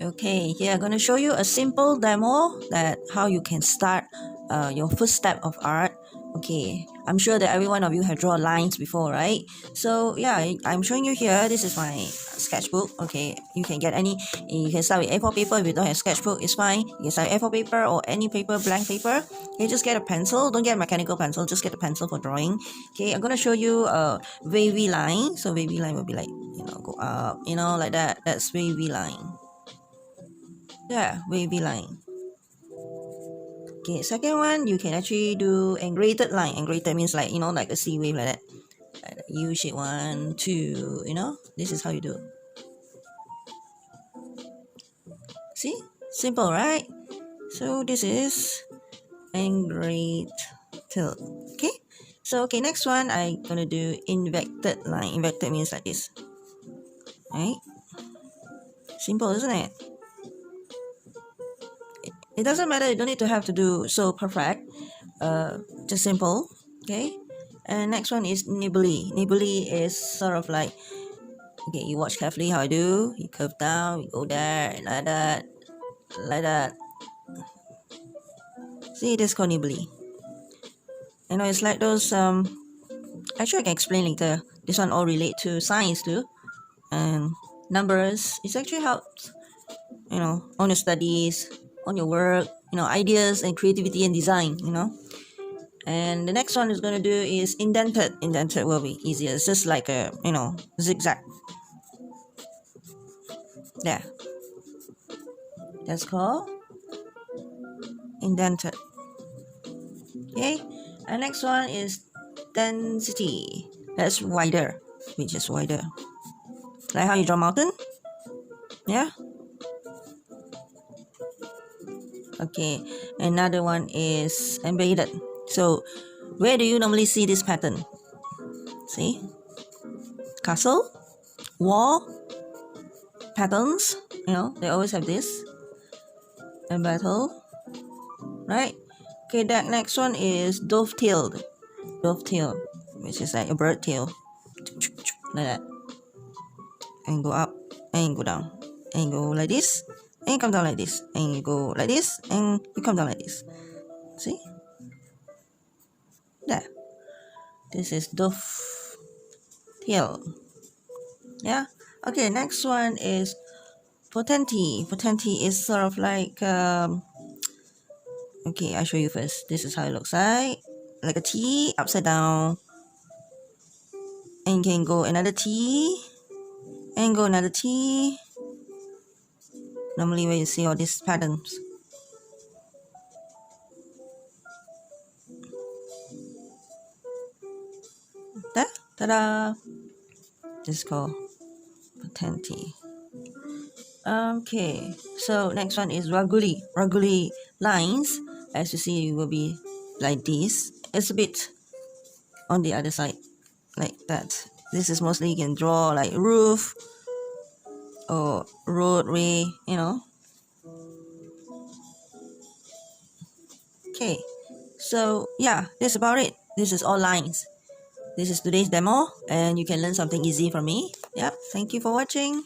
Okay, here I'm going to show you a simple demo that how you can start your first step of art. Okay, I'm sure that every one of you have drawn lines before, right? So yeah, I'm showing you here. This is my sketchbook. Okay, you can get any. You can start with A4 paper. If you don't have sketchbook, it's fine. You can start with A4 paper or any paper, blank paper. Okay, just get a pencil. Don't get a mechanical pencil. Just get a pencil for drawing. Okay, I'm gonna show you a wavy line. So wavy line will be like go up, like that. That's wavy line. Yeah, wavy line. Okay, second one, you can actually do engrated line. Engrated means like, like a C wave like that. Like the U shape 1, 2, this is how you do. See? Simple, right? So this is engrated. Okay? So, okay, next one, I'm gonna do inverted line. Inverted means like this. Right? Simple, isn't it? It doesn't matter, you don't need to have to do so perfect. Just simple. Okay? And next one is nibbly. Nibbly is sort of like, okay, you watch carefully how I do. You curve down, you go there, like that, like that. See, this is called nibbly. It's like those, actually I can explain later. This one all relate to science too. And numbers, it actually helps, on your studies, on your work, ideas and creativity and design, And the next one is going to do is indented. Indented will be easier. It's just like a, zigzag. There. That's called indented. Okay. And next one is density. That's wider. Which is wider. Like how you draw mountain. Yeah. Okay. Another one is embedded. So, where do you normally see this pattern? See? Castle, wall, patterns, they always have this. And battle, right? Okay, that next one is dovetailed. Dovetail, which is like a bird tail. Like that. And go up, and go down. And go like this, and come down like this. And you go like this, and you come down like this. See? There. This is dovetail. Yeah. Okay, next one is potenti. Potenti is sort of like okay, I'll show you first. This is how it looks like a T upside down, and you can go another T, and go another T. Normally where you see all these patterns. Ta-da! This is called potenti. Okay, so next one is raguli. Raguli lines, as you see, will be like this. It's a bit on the other side, like that. This is mostly you can draw like roof or roadway, Okay, so yeah, that's about it. This is all lines. This is today's demo, and you can learn something easy from me. Yep, thank you for watching.